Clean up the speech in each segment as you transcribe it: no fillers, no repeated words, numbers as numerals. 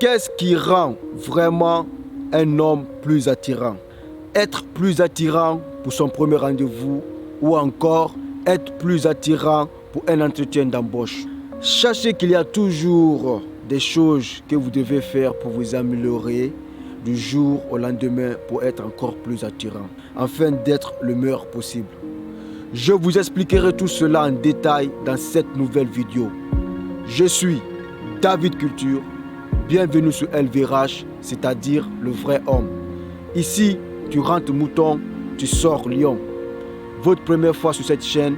Qu'est-ce qui rend vraiment un homme plus attirant? Être plus attirant pour son premier rendez-vous ou encore être plus attirant pour un entretien d'embauche. Sachez qu'il y a toujours des choses que vous devez faire pour vous améliorer du jour au lendemain pour être encore plus attirant, afin d'être le meilleur possible. Je vous expliquerai tout cela en détail dans cette nouvelle vidéo. Je suis David Culture, bienvenue sur LVRH, c'est-à-dire le vrai homme. Ici, tu rentres mouton, tu sors lion. Votre première fois sur cette chaîne,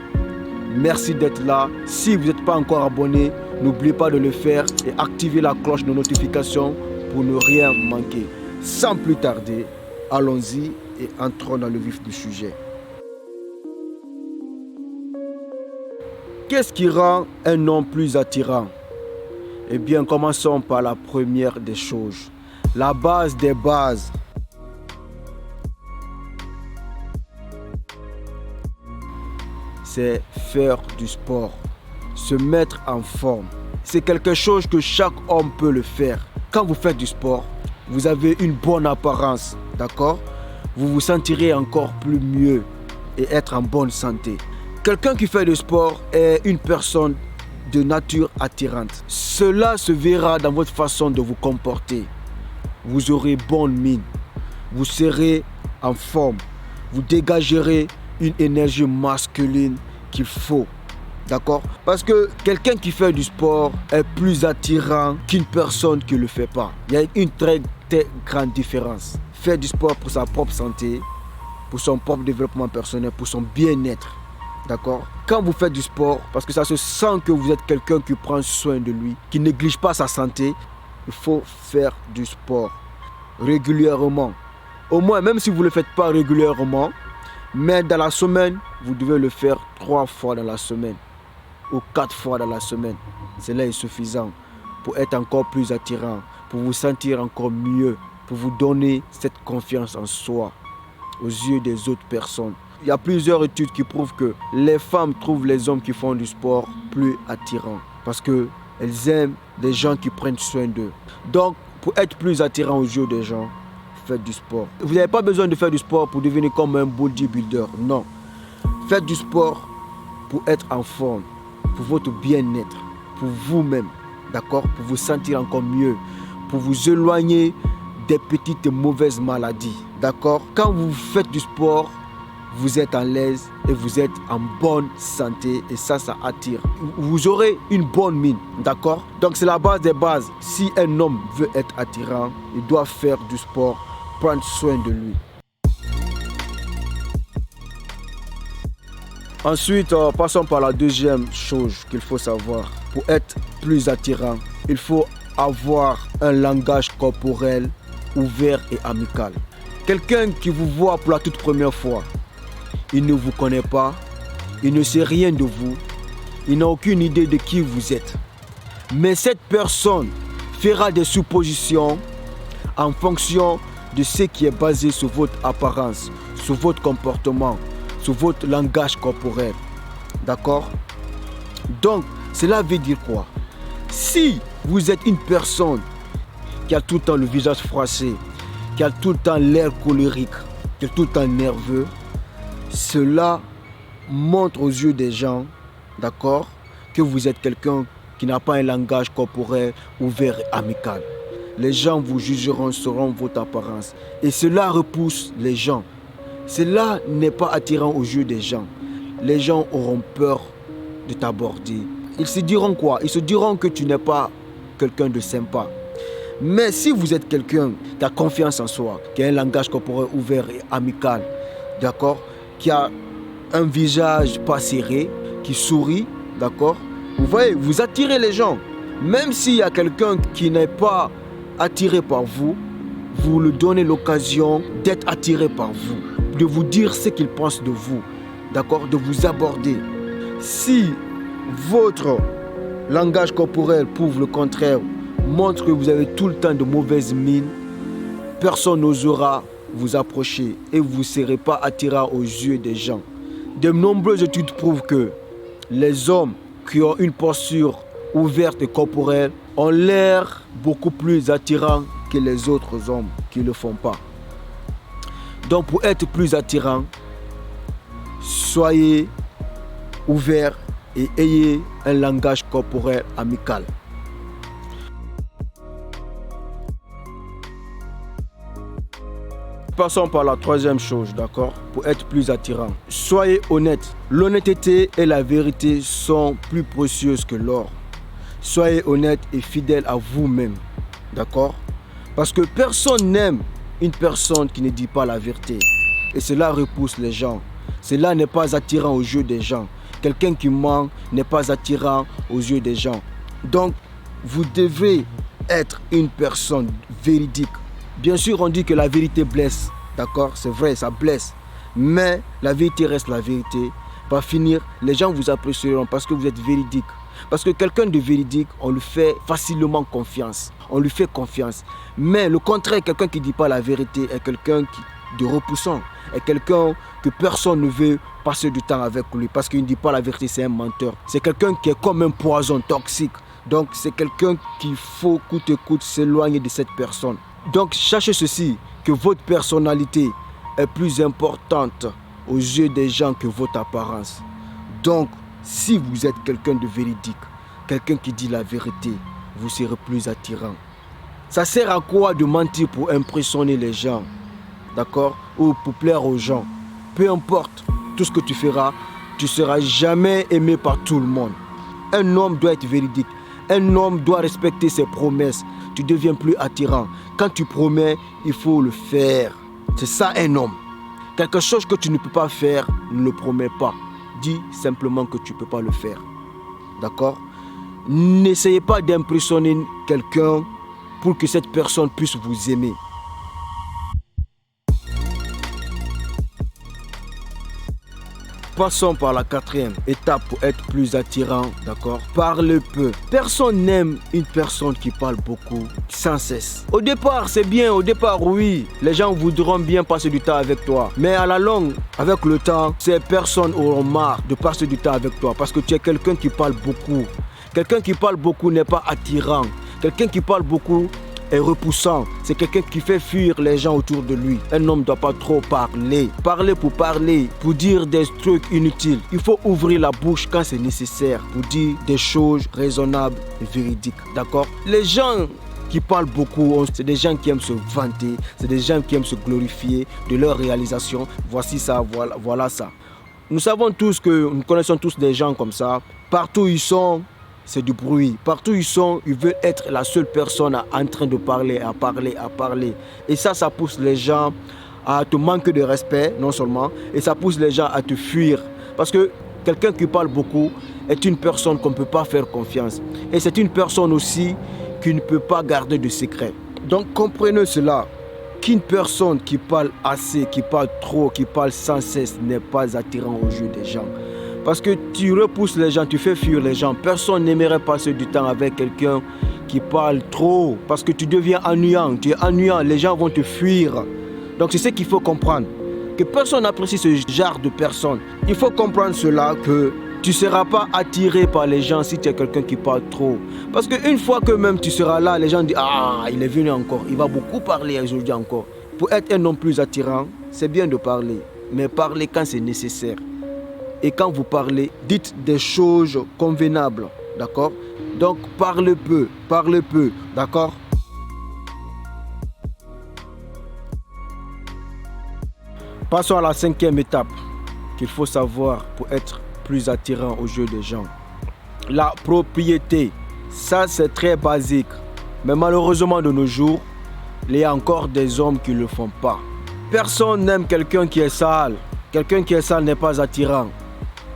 merci d'être là. Si vous n'êtes pas encore abonné, n'oubliez pas de le faire et activer la cloche de notification pour ne rien manquer. Sans plus tarder, allons-y et entrons dans le vif du sujet. Qu'est-ce qui rend un homme plus attirant? Eh bien, commençons par la première des choses. La base des bases. C'est faire du sport, se mettre en forme. C'est quelque chose que chaque homme peut le faire. Quand vous faites du sport, vous avez une bonne apparence, d'accord? Vous vous sentirez encore plus mieux et être en bonne santé. Quelqu'un qui fait du sport est une personne de nature attirante. Cela se verra dans votre façon de vous comporter. Vous aurez bonne mine, vous serez en forme, vous dégagerez une énergie masculine qu'il faut, d'accord? Parce que quelqu'un qui fait du sport est plus attirant qu'une personne qui ne le fait pas. Il y a une très grande différence. Faire du sport pour sa propre santé, pour son propre développement personnel, pour son bien-être, d'accord? Quand vous faites du sport, parce que ça se sent que vous êtes quelqu'un qui prend soin de lui, qui ne néglige pas sa santé, il faut faire du sport régulièrement. Au moins, même si vous ne le faites pas régulièrement, mais dans la semaine, vous devez le faire 3 fois dans la semaine ou 4 fois dans la semaine. Cela est suffisant pour être encore plus attirant, pour vous sentir encore mieux, pour vous donner cette confiance en soi aux yeux des autres personnes. Il y a plusieurs études qui prouvent que les femmes trouvent les hommes qui font du sport plus attirants parce qu'elles aiment des gens qui prennent soin d'eux. Donc, pour être plus attirant aux yeux des gens, faites du sport. Vous n'avez pas besoin de faire du sport pour devenir comme un bodybuilder, non. Faites du sport pour être en forme, pour votre bien-être, pour vous-même, d'accord? Pour vous sentir encore mieux, pour vous éloigner des petites et mauvaises maladies, d'accord? Quand vous faites du sport, vous êtes à l'aise et vous êtes en bonne santé et ça attire. Vous aurez une bonne mine, d'accord? Donc c'est la base des bases. Si un homme veut être attirant, il doit faire du sport, prendre soin de lui. Ensuite, passons par la deuxième chose qu'il faut savoir. Pour être plus attirant, il faut avoir un langage corporel ouvert et amical. Quelqu'un qui vous voit pour la toute première fois, il ne vous connaît pas, il ne sait rien de vous, il n'a aucune idée de qui vous êtes. Mais cette personne fera des suppositions en fonction de ce qui est basé sur votre apparence, sur votre comportement, sur votre langage corporel. D'accord? Donc, cela veut dire quoi? Si vous êtes une personne qui a tout le temps le visage froissé, qui a tout le temps l'air colérique, qui est tout le temps nerveux, cela montre aux yeux des gens, d'accord, que vous êtes quelqu'un qui n'a pas un langage corporel ouvert et amical. Les gens vous jugeront selon votre apparence et cela repousse les gens. Cela n'est pas attirant aux yeux des gens. Les gens auront peur de t'aborder. Ils se diront quoi? Ils se diront que tu n'es pas quelqu'un de sympa. Mais si vous êtes quelqu'un qui a confiance en soi, qui a un langage corporel ouvert et amical, d'accord, qui a un visage pas serré, qui sourit, d'accord, vous voyez, vous attirez les gens. Même s'il y a quelqu'un qui n'est pas attiré par vous, vous lui donnez l'occasion d'être attiré par vous, de vous dire ce qu'il pense de vous, d'accord, de vous aborder. Si votre langage corporel prouve le contraire, montre que vous avez tout le temps de mauvaises mines, personne n'osera vous approcher et vous ne serez pas attirant aux yeux des gens. De nombreuses études prouvent que les hommes qui ont une posture ouverte et corporelle ont l'air beaucoup plus attirants que les autres hommes qui ne le font pas. Donc pour être plus attirant, soyez ouverts et ayez un langage corporel amical. Passons par la troisième chose, d'accord, pour être plus attirant. Soyez honnête. L'honnêteté et la vérité sont plus précieuses que l'or. Soyez honnête et fidèle à vous-même, d'accord? Parce que personne n'aime une personne qui ne dit pas la vérité. Et cela repousse les gens. Cela n'est pas attirant aux yeux des gens. Quelqu'un qui ment n'est pas attirant aux yeux des gens. Donc, vous devez être une personne véridique. Bien sûr, on dit que la vérité blesse, d'accord? C'est vrai, ça blesse. Mais la vérité reste la vérité. Par finir, les gens vous apprécieront parce que vous êtes véridique. Parce que quelqu'un de véridique, on lui fait facilement confiance. On lui fait confiance. Mais le contraire, quelqu'un qui ne dit pas la vérité est quelqu'un de repoussant. Est quelqu'un que personne ne veut passer du temps avec lui. Parce qu'il ne dit pas la vérité, c'est un menteur. C'est quelqu'un qui est comme un poison toxique. Donc c'est quelqu'un qu'il faut coûte que coûte s'éloigner de cette personne. Donc sachez ceci, que votre personnalité est plus importante aux yeux des gens que votre apparence. Donc si vous êtes quelqu'un de véridique, quelqu'un qui dit la vérité, vous serez plus attirant. Ça sert à quoi de mentir pour impressionner les gens, d'accord? Ou pour plaire aux gens? Peu importe tout ce que tu feras, tu ne seras jamais aimé par tout le monde. Un homme doit être véridique. Un homme doit respecter ses promesses. Tu deviens plus attirant. Quand tu promets, il faut le faire. C'est ça un homme. Quelque chose que tu ne peux pas faire, ne le promets pas. Dis simplement que tu ne peux pas le faire. D'accord? N'essayez pas d'impressionner quelqu'un pour que cette personne puisse vous aimer. Passons par la quatrième étape pour être plus attirant, d'accord? Parle peu. Personne n'aime une personne qui parle beaucoup, sans cesse. Au départ, c'est bien. Au départ, oui, les gens voudront bien passer du temps avec toi. Mais à la longue, avec le temps, ces personnes auront marre de passer du temps avec toi parce que tu es quelqu'un qui parle beaucoup. Quelqu'un qui parle beaucoup n'est pas attirant. Quelqu'un qui parle beaucoup est repoussant. C'est quelqu'un qui fait fuir les gens autour de lui. Un homme ne doit pas trop parler. Parler, pour dire des trucs inutiles. Il faut ouvrir la bouche quand c'est nécessaire pour dire des choses raisonnables et véridiques. D'accord? Les gens qui parlent beaucoup, c'est des gens qui aiment se vanter. C'est des gens qui aiment se glorifier de leur réalisation. Voici ça, voilà ça. Nous connaissons tous des gens comme ça. Partout où ils sont, c'est du bruit. Partout où ils sont, ils veulent être la seule personne en train de parler, à parler. Et ça pousse les gens à te manquer de respect, non seulement, et ça pousse les gens à te fuir. Parce que quelqu'un qui parle beaucoup est une personne qu'on ne peut pas faire confiance. Et c'est une personne aussi qui ne peut pas garder de secret. Donc comprenez cela, qu'une personne qui parle assez, qui parle trop, qui parle sans cesse n'est pas attirant aux yeux des gens. Parce que tu repousses les gens, tu fais fuir les gens. Personne n'aimerait passer du temps avec quelqu'un qui parle trop. Parce que tu deviens ennuyant. Tu es ennuyant, les gens vont te fuir. Donc c'est ce qu'il faut comprendre. Que personne n'apprécie ce genre de personne. Il faut comprendre cela, que tu ne seras pas attiré par les gens si tu es quelqu'un qui parle trop. Parce qu'une fois que même tu seras là, les gens disent « Ah, il est venu encore, il va beaucoup parler aujourd'hui encore ». Pour être un homme plus attirant, c'est bien de parler. Mais parler quand c'est nécessaire. Et quand vous parlez, dites des choses convenables, d'accord? Donc, parlez peu, d'accord? Passons à la cinquième étape qu'il faut savoir pour être plus attirant aux yeux des gens. La propriété, ça c'est très basique. Mais malheureusement de nos jours, il y a encore des hommes qui ne le font pas. Personne n'aime quelqu'un qui est sale. Quelqu'un qui est sale n'est pas attirant.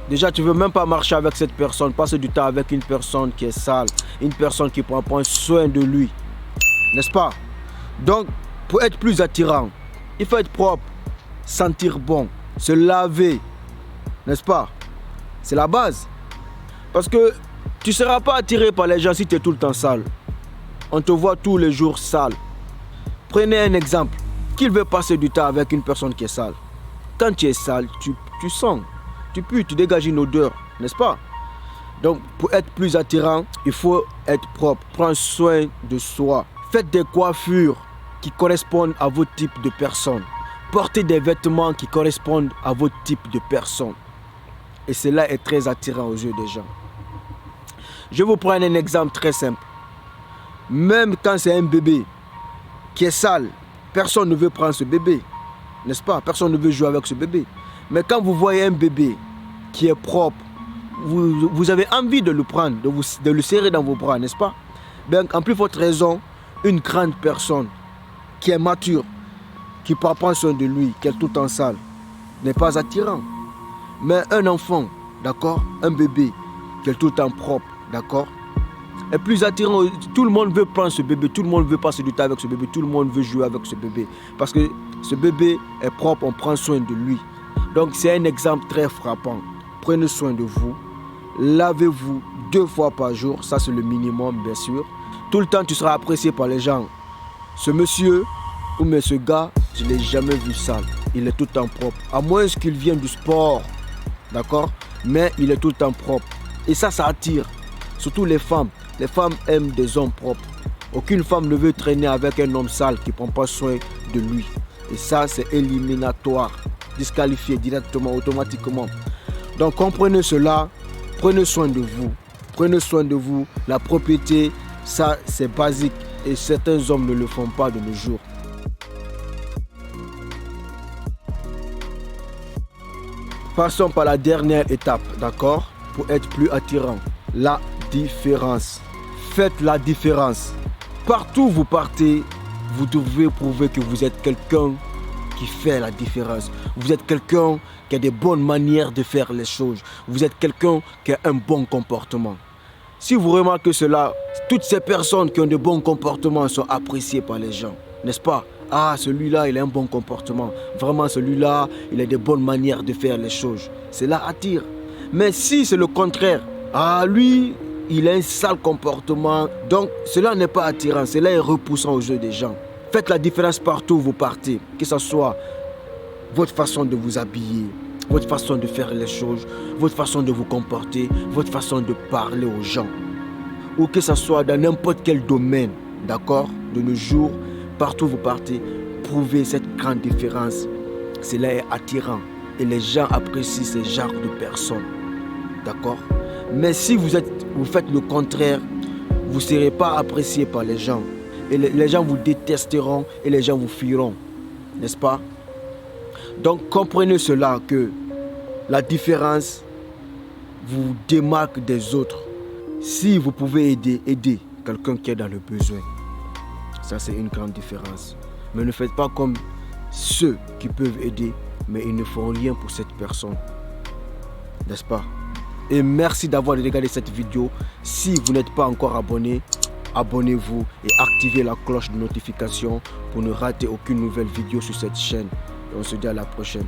Déjà, tu ne veux même pas marcher avec cette personne, passer du temps avec une personne qui est sale, une personne qui ne prend pas soin de lui. N'est-ce pas? Donc, pour être plus attirant, il faut être propre, sentir bon, se laver. N'est-ce pas? C'est la base. Parce que tu ne seras pas attiré par les gens si tu es tout le temps sale. On te voit tous les jours sale. Prenez un exemple. Qui veut passer du temps avec une personne qui est sale? Quand tu es sale, tu sens. Tu pues, tu dégages une odeur, n'est-ce pas? Donc pour être plus attirant, il faut être propre, prendre soin de soi. Faites des coiffures qui correspondent à votre type de personne. Portez des vêtements qui correspondent à votre type de personne. Et cela est très attirant aux yeux des gens. Je vais vous prendre un exemple très simple. Même quand c'est un bébé qui est sale, personne ne veut prendre ce bébé. N'est-ce pas? Personne ne veut jouer avec ce bébé. Mais quand vous voyez un bébé qui est propre, vous avez envie de le prendre, de le serrer dans vos bras, n'est-ce pas? Bien, en plus forte raison, une grande personne qui est mature, qui prend soin de lui, qui est tout en sale, n'est pas attirant. Mais un enfant, d'accord, un bébé qui est tout en propre, d'accord, est plus attirant. Tout le monde veut prendre ce bébé, tout le monde veut passer du temps avec ce bébé, tout le monde veut jouer avec ce bébé. Parce que ce bébé est propre, on prend soin de lui. Donc c'est un exemple très frappant. Prenez soin de vous, lavez-vous 2 fois par jour, ça c'est le minimum bien sûr. Tout le temps tu seras apprécié par les gens. Ce monsieur ou mais ce gars, je ne l'ai jamais vu sale, il est tout le temps propre. À moins qu'il vienne du sport, d'accord, mais il est tout le temps propre. Et ça attire, surtout les femmes. Les femmes aiment des hommes propres. Aucune femme ne veut traîner avec un homme sale qui ne prend pas soin de lui. Et ça, c'est éliminatoire, disqualifié directement, automatiquement. Donc, comprenez cela, prenez soin de vous. Prenez soin de vous. La propriété, ça, c'est basique. Et certains hommes ne le font pas de nos jours. Passons par la dernière étape, d'accord? Pour être plus attirant, la différence. Faites la différence. Partout où vous partez, vous devez prouver que vous êtes quelqu'un qui fait la différence. Vous êtes quelqu'un qui a des bonnes manières de faire les choses. Vous êtes quelqu'un qui a un bon comportement. Si vous remarquez cela, toutes ces personnes qui ont de bons comportements sont appréciées par les gens, n'est-ce pas? Ah, celui-là, il a un bon comportement. Vraiment, celui-là, il a des bonnes manières de faire les choses. Cela attire. Mais si c'est le contraire, ah, lui, il a un sale comportement, donc cela n'est pas attirant, cela est repoussant aux yeux des gens. Faites la différence partout où vous partez, que ce soit votre façon de vous habiller, votre façon de faire les choses, votre façon de vous comporter, votre façon de parler aux gens. Ou que ce soit dans n'importe quel domaine, d'accord, de nos jours, partout où vous partez, prouvez cette grande différence. Cela est attirant et les gens apprécient ce genre de personnes, d'accord. Mais si vous faites le contraire, vous ne serez pas apprécié par les gens. Et les gens vous détesteront et les gens vous fuiront. N'est-ce pas? Donc comprenez cela, que la différence vous démarque des autres. Si vous pouvez aider quelqu'un qui est dans le besoin, ça c'est une grande différence. Mais ne faites pas comme ceux qui peuvent aider, mais ils ne font rien pour cette personne. N'est-ce pas? Et merci d'avoir regardé cette vidéo. Si vous n'êtes pas encore abonné, abonnez-vous et activez la cloche de notification pour ne rater aucune nouvelle vidéo sur cette chaîne. Et on se dit à la prochaine.